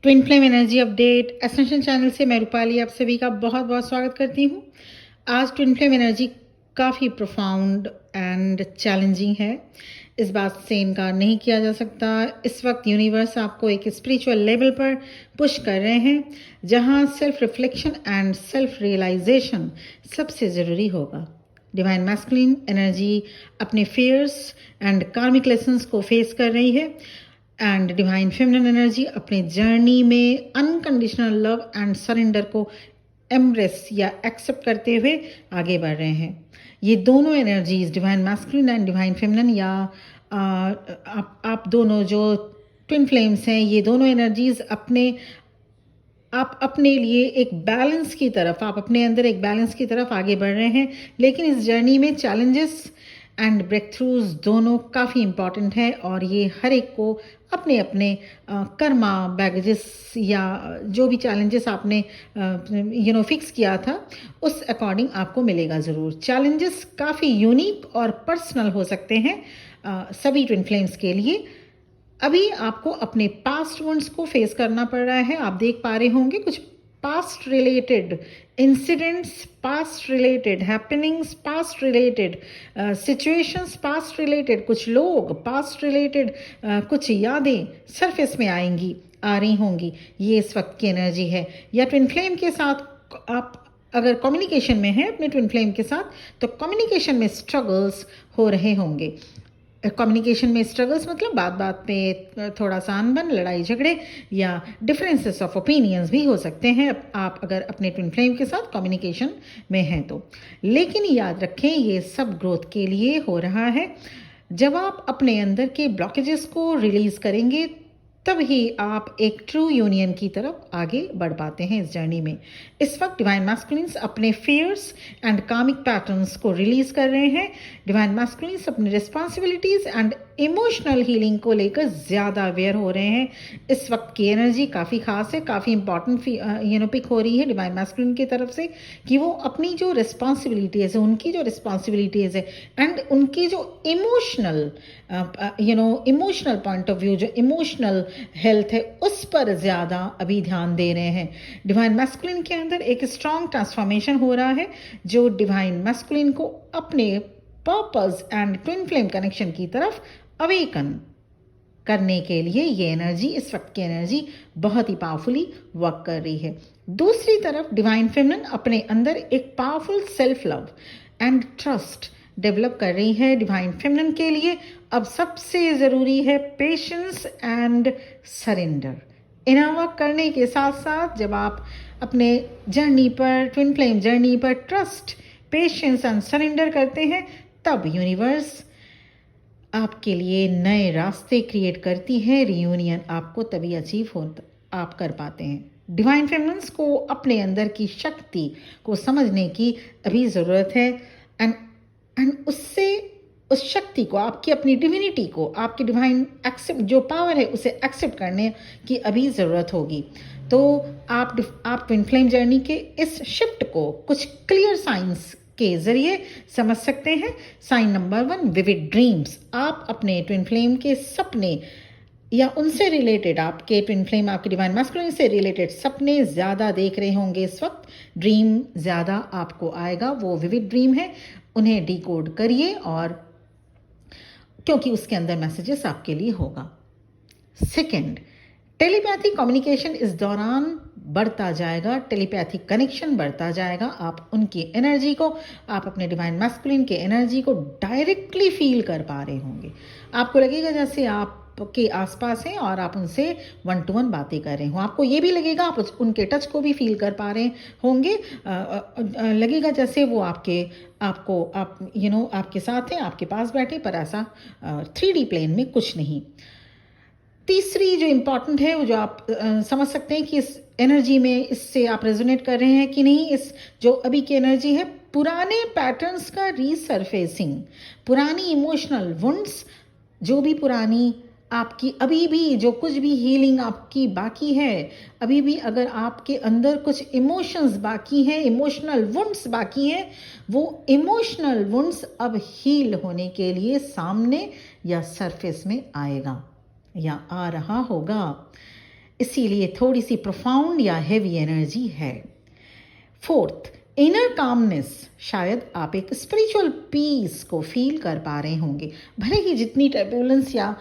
Twin flame energy update essential channel से मैं रूपाली आप सभी का बहुत बहुत स्वागत करती हूँ। आज ट्विन फ्लेम एनर्जी काफ़ी प्रोफाउंड एंड चैलेंजिंग है, इस बात से इनकार नहीं किया जा सकता। इस वक्त यूनिवर्स आपको एक स्पिरिचुअल लेवल पर पुश कर रहे हैं जहाँ self reflection and self realisation सबसे ज़रूरी होगा। डिवाइन मैस्कुलिन एनर्जी अपने फियर्स एंड कार्मिक लेसन्स को फेस कर रही है एंड डिवाइन फेमिनिन एनर्जी अपने जर्नी में अनकंडीशनल लव एंड सरेंडर को एम्ब्रेस या एक्सेप्ट करते हुए आगे बढ़ रहे हैं। ये दोनों energies divine masculine and divine feminine या आप दोनों जो ट्विन फ्लेम्स हैं, ये दोनों एनर्जीज आप अपने लिए एक बैलेंस की तरफ, आप अपने अंदर एक बैलेंस की तरफ आगे बढ़ रहे हैं। लेकिन इस जर्नी में चैलेंजेस एंड ब्रेक थ्रूज दोनों काफ़ी इम्पॉर्टेंट है और ये हर एक को अपने अपने कर्मा बैगेजेस या जो भी चैलेंजेस आपने फिक्स किया था उस अकॉर्डिंग आपको मिलेगा ज़रूर। चैलेंजेस काफ़ी यूनिक और पर्सनल हो सकते हैं सभी ट्विन फ्लेम्स के लिए। अभी आपको अपने पास्ट वंड्स को फेस करना पड़ रहा है। आप देख पा रहे होंगे कुछ past related incidents, past related happenings, past related situations, past related कुछ लोग, पास्ट रिलेटेड कुछ यादें सरफेस में आ रही होंगी। ये इस वक्त की एनर्जी है। या ट्विन फ्लेम के साथ आप अगर कम्युनिकेशन में हैं अपने ट्विन फ्लेम के साथ, तो कम्युनिकेशन में स्ट्रगल्स हो रहे होंगे। कम्युनिकेशन में स्ट्रगल्स मतलब बात बात पे थोड़ा सा अनबन, लड़ाई झगड़े या डिफरेंसेस ऑफ ओपिनियंस भी हो सकते हैं आप अगर अपने ट्विन फ्लेम के साथ कम्युनिकेशन में हैं तो। लेकिन याद रखें, ये सब ग्रोथ के लिए हो रहा है। जब आप अपने अंदर के ब्लॉकेजेस को रिलीज करेंगे तब ही आप एक ट्रू यूनियन की तरफ आगे बढ़ पाते हैं इस जर्नी में। इस वक्त डिवाइन मैस्कुलिन्स अपने फियर्स एंड कार्मिक पैटर्न्स को रिलीज कर रहे हैं। डिवाइन मैस्कुलिन्स अपनी रिस्पॉन्सिबिलिटीज एंड इमोशनल हीलिंग को लेकर ज़्यादा अवेयर हो रहे हैं। इस वक्त की एनर्जी काफ़ी खास है, काफ़ी इंपॉर्टेंट पिक हो रही है डिवाइन मैस्कुलिन की तरफ से कि वो अपनी जो रिस्पॉन्सिबिलिटीज़ है, उनकी जो रिस्पॉन्सिबिलिटीज़ है एंड उनकी जो emotional emotional point of view, जो इमोशनल हेल्थ है, उस पर ज़्यादा अभी ध्यान दे रहे हैं। डिवाइन मैस्कुलिन के अंदर एक स्ट्रॉन्ग ट्रांसफॉर्मेशन हो रहा है जो डिवाइन मैस्कुलिन को अपने purpose and twin flame connection की तरफ अवेकन करने के लिए ये एनर्जी, इस वक्त की एनर्जी बहुत ही पावरफुली वर्क कर रही है। दूसरी तरफ डिवाइन फेमिनिन अपने अंदर एक powerful self love and trust develop कर रही है। डिवाइन फेमिनिन के लिए अब सबसे ज़रूरी है patience and surrender. Inner work करने के साथ साथ जब आप अपने जर्नी पर, ट्विन फ्लेम जर्नी पर ट्रस्ट, पेशेंस एंड सरेंडर करते हैं, तब यूनिवर्स आपके लिए नए रास्ते क्रिएट करती है। रियूनियन आपको तभी आप कर पाते हैं। डिवाइन फेमिनिन्स को अपने अंदर की शक्ति को समझने की अभी ज़रूरत है एंड उस शक्ति को, आपकी अपनी डिविनिटी को, आपकी डिवाइन एक्सेप्ट जो पावर है उसे एक्सेप्ट करने की अभी ज़रूरत होगी। तो आप ट्विन फ्लेम जर्नी के इस शिफ्ट को कुछ क्लियर साइंस के जरिए समझ सकते हैं। Sign number 1, vivid dreams. आप अपने ट्विन फ्लेम के सपने या उनसे रिलेटेड, आपके ट्विन फ्लेम, आपके डिवाइन मैस्कुलिन से रिलेटेड सपने ज़्यादा देख रहे होंगे इस वक्त। ड्रीम ज़्यादा आपको आएगा, वो विविड ड्रीम है, उन्हें डिकोड करिए और क्योंकि उसके अंदर मैसेजेस आपके लिए होगा। सेकेंड, टेलीपैथिक कम्युनिकेशन इस दौरान बढ़ता जाएगा, टेलीपैथिक कनेक्शन बढ़ता जाएगा। आप उनकी एनर्जी को, आप अपने डिवाइन मैस्कुलिन के एनर्जी को डायरेक्टली फील कर पा रहे होंगे। आपको लगेगा जैसे आपके आसपास हैं और आप उनसे 1 to 1 बातें कर रहे हो। आपको ये भी लगेगा आप उनके टच को भी फील कर पा रहे होंगे। लगेगा जैसे वो आपके साथ हैं, आपके पास बैठे, पर ऐसा 3D प्लेन में कुछ नहीं। तीसरी जो इम्पॉर्टेंट है, वो जो आप समझ सकते हैं कि इस एनर्जी में इससे आप रेजोनेट कर रहे हैं कि नहीं, इस जो अभी की एनर्जी है, पुराने पैटर्न्स का रीसरफेसिंग, पुरानी इमोशनल वुंड्स, जो भी पुरानी आपकी अभी भी जो कुछ भी हीलिंग आपकी बाकी है, अभी भी अगर आपके अंदर कुछ इमोशंस बाकी हैं, इमोशनल वुंड्स बाकी हैं, वो इमोशनल वुंड्स अब हील होने के लिए सामने या सरफेस में आएगा या आ रहा होगा। इसीलिए थोड़ी सी प्रोफाउंड या हेवी एनर्जी है। Fourth, inner calmness. शायद आप एक स्पिरिचुअल पीस को फील कर पा रहे होंगे, भले ही जितनी टर्बुलेंस या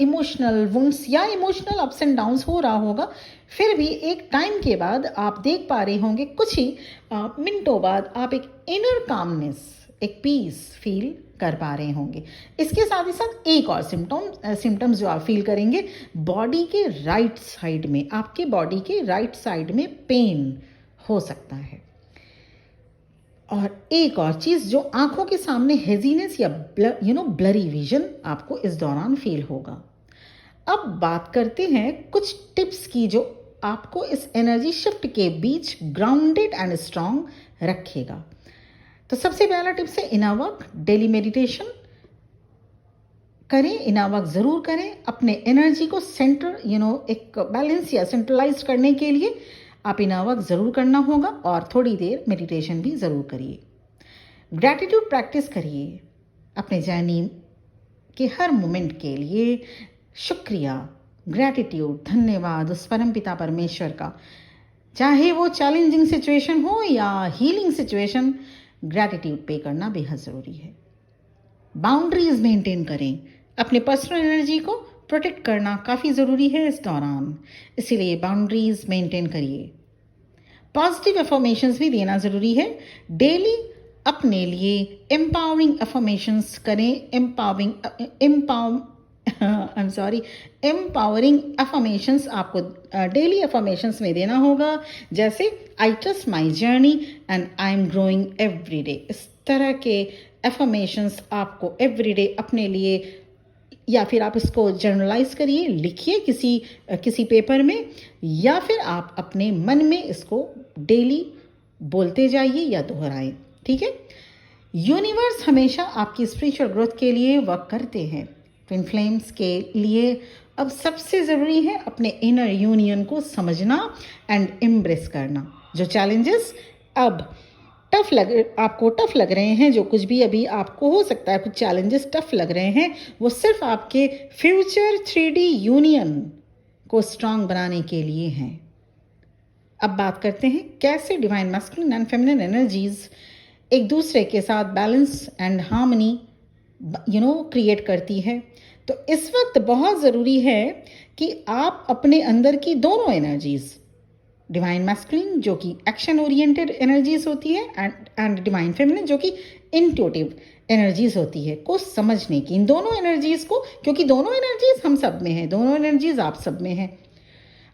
इमोशनल वुंड्स या इमोशनल अप्स एंड डाउन्स हो रहा होगा, फिर भी एक टाइम के बाद आप देख पा रहे होंगे, कुछ ही मिनटों बाद आप एक इनर कामनेस, एक पीस फील कर पा रहे होंगे। इसके साथ ही साथ एक और सिम्टम्स जो आप फील करेंगे, बॉडी के राइट साइड में, आपके बॉडी के राइट साइड में पेन हो सकता है। और एक और चीज़, जो आंखों के सामने हेजीनेस या ब्लरी विजन आपको इस दौरान फील होगा। अब बात करते हैं कुछ टिप्स की जो आपको इस एनर्जी शिफ्ट के बीच ग्राउंडेड एंड स्ट्रांग रखेगा। तो सबसे पहला टिप्स है इनर वर्क। डेली मेडिटेशन करें, इनर वर्क ज़रूर करें। अपने एनर्जी को सेंटर एक बैलेंस या सेंट्रलाइज करने के लिए आप इनर वर्क ज़रूर करना होगा और थोड़ी देर मेडिटेशन भी ज़रूर करिए। ग्रैटिट्यूड प्रैक्टिस करिए, अपने जर्नी के हर मोमेंट के लिए शुक्रिया, ग्रैटिट्यूड, धन्यवाद उस परम पिता परमेश्वर का। चाहे वो चैलेंजिंग सिचुएशन हो या हीलिंग सिचुएशन, ग्रैटिट्यूड पे करना बेहद ज़रूरी है। बाउंड्रीज मेंटेन करें, अपने पर्सनल एनर्जी को प्रोटेक्ट करना काफ़ी ज़रूरी है इस दौरान, इसीलिए बाउंड्रीज मेंटेन करिए। पॉजिटिव अफर्मेशंस भी देना ज़रूरी है। डेली अपने लिए एम्पावरिंग अफर्मेशंस करें। एम्पावरिंग अफर्मेशंस आपको डेली अफर्मेशंस में देना होगा, जैसे I trust my journey and I am growing every day. इस तरह के अफर्मेशंस आपको एवरीडे अपने लिए, या फिर आप इसको जर्नलाइज करिए, लिखिए किसी पेपर में, या फिर आप अपने मन में इसको डेली बोलते जाइए या दोहराएं। ठीक है। यूनिवर्स हमेशा आपकी स्पिरिचुअल ग्रोथ के लिए वर्क करते हैं। ट्विन फ्लेम्स के लिए अब सबसे ज़रूरी है अपने इनर यूनियन को समझना एंड एम्ब्रेस करना। जो चैलेंजेस अब आपको टफ लग रहे हैं, जो कुछ भी अभी आपको हो सकता है कुछ चैलेंजेस टफ लग रहे हैं, वो सिर्फ आपके फ्यूचर 3D यूनियन को स्ट्रांग बनाने के लिए हैं। अब बात करते हैं कैसे divine masculine and feminine energies एक दूसरे के साथ बैलेंस एंड हार्मनी क्रिएट करती है। तो इस वक्त बहुत ज़रूरी है कि आप अपने अंदर की दोनों एनर्जीज, डिवाइन मैस्कुलिन जो कि एक्शन ओरिएंटेड एनर्जीज होती है एंड डिवाइन फेमिनिन जो कि इंट्यूटिव एनर्जीज होती है, को समझने की, इन दोनों एनर्जीज को, क्योंकि दोनों एनर्जीज हम सब में हैं, दोनों एनर्जीज आप सब में हैं।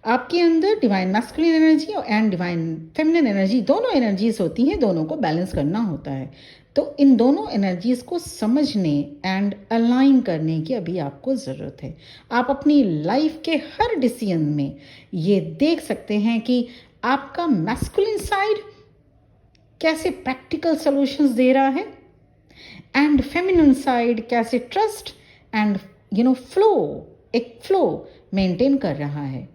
आपके अंदर divine masculine energy and divine feminine energy, दोनों एनर्जीज होती हैं, दोनों को बैलेंस करना होता है। तो इन दोनों एनर्जीज को समझने एंड अलाइन करने की अभी आपको ज़रूरत है। आप अपनी लाइफ के हर डिसीजन में ये देख सकते हैं कि आपका मैस्कुलिन साइड कैसे प्रैक्टिकल सॉल्यूशंस दे रहा है एंड फेमिनिन साइड कैसे ट्रस्ट एंड एक फ्लो मेंटेन कर रहा है।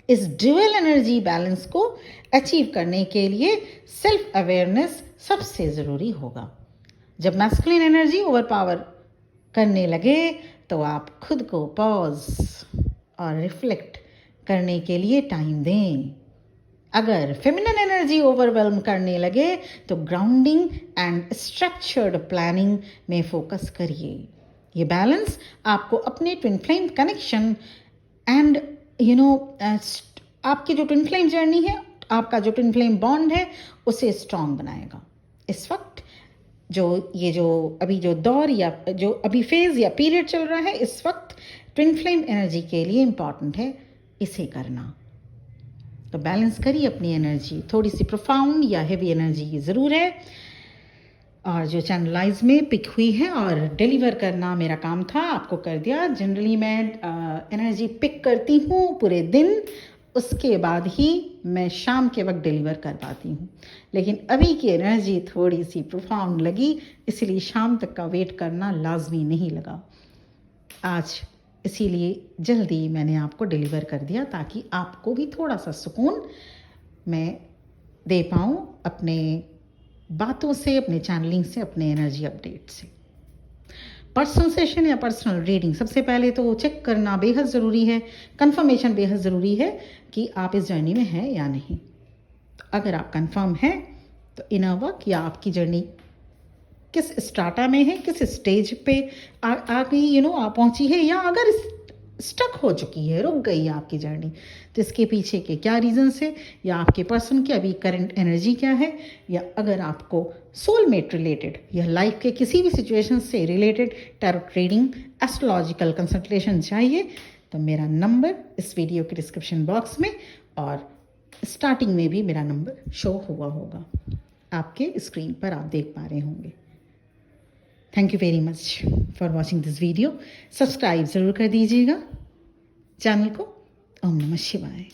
इस ड्यूअल एनर्जी बैलेंस को अचीव करने के लिए सेल्फ अवेयरनेस सबसे ज़रूरी होगा। जब मैस्कुलिन एनर्जी ओवरपावर करने लगे तो आप खुद को पॉज और रिफ्लेक्ट करने के लिए टाइम दें। अगर फेमिनिन एनर्जी ओवरवेल्म करने लगे तो ग्राउंडिंग एंड स्ट्रक्चर्ड प्लानिंग में फोकस करिए। ये बैलेंस आपको अपने ट्विन फ्लेम कनेक्शन एंड आपकी जो ट्विन फ्लेम जर्नी है, आपका जो ट्विन फ्लेम बॉन्ड है, उसे स्ट्रांग बनाएगा। इस वक्त जो अभी जो दौर या जो अभी फेज या पीरियड चल रहा है, इस वक्त ट्विन फ्लेम एनर्जी के लिए इम्पॉर्टेंट है इसे करना। तो बैलेंस करिए अपनी एनर्जी। थोड़ी सी प्रोफाउंड या हेवी एनर्जी ज़रूर है, और जो चैनलाइज में पिक हुई है और डिलीवर करना मेरा काम था, आपको कर दिया। जनरली मैं एनर्जी पिक करती हूँ पूरे दिन, उसके बाद ही मैं शाम के वक्त डिलीवर कर पाती हूँ, लेकिन अभी की एनर्जी थोड़ी सी प्रोफाउंड लगी, इसलिए शाम तक का वेट करना लाजमी नहीं लगा आज, इसीलिए जल्दी मैंने आपको डिलीवर कर दिया ताकि आपको भी थोड़ा सा सुकून मैं दे पाऊँ अपने बातों से, अपने चैनलिंग से, अपने एनर्जी अपडेट से। पर्सनल सेशन या पर्सनल रीडिंग, सबसे पहले तो चेक करना बेहद ज़रूरी है, कंफर्मेशन बेहद ज़रूरी है कि आप इस जर्नी में हैं या नहीं। तो अगर आप कंफर्म हैं तो इनर वर्क या आपकी जर्नी किस स्टार्टा में है, किस स्टेज पे आ गई आप पहुंची है, या अगर स्टक हो चुकी है, रुक गई है आपकी जर्नी, तो इसके पीछे के क्या रीजंस है, या आपके पर्सन की अभी करंट एनर्जी क्या है, या अगर आपको सोलमेट रिलेटेड या लाइफ के किसी भी सिचुएशन से related tarot reading, astrological consultation चाहिए, तो मेरा नंबर इस वीडियो के डिस्क्रिप्शन बॉक्स में और स्टार्टिंग में भी मेरा नंबर शो हुआ होगा, आपके स्क्रीन पर आप देख पा रहे होंगे। Thank you very much for watching this video. Subscribe ज़रूर कर दीजिएगा चैनल को। ओम नमः शिवाय।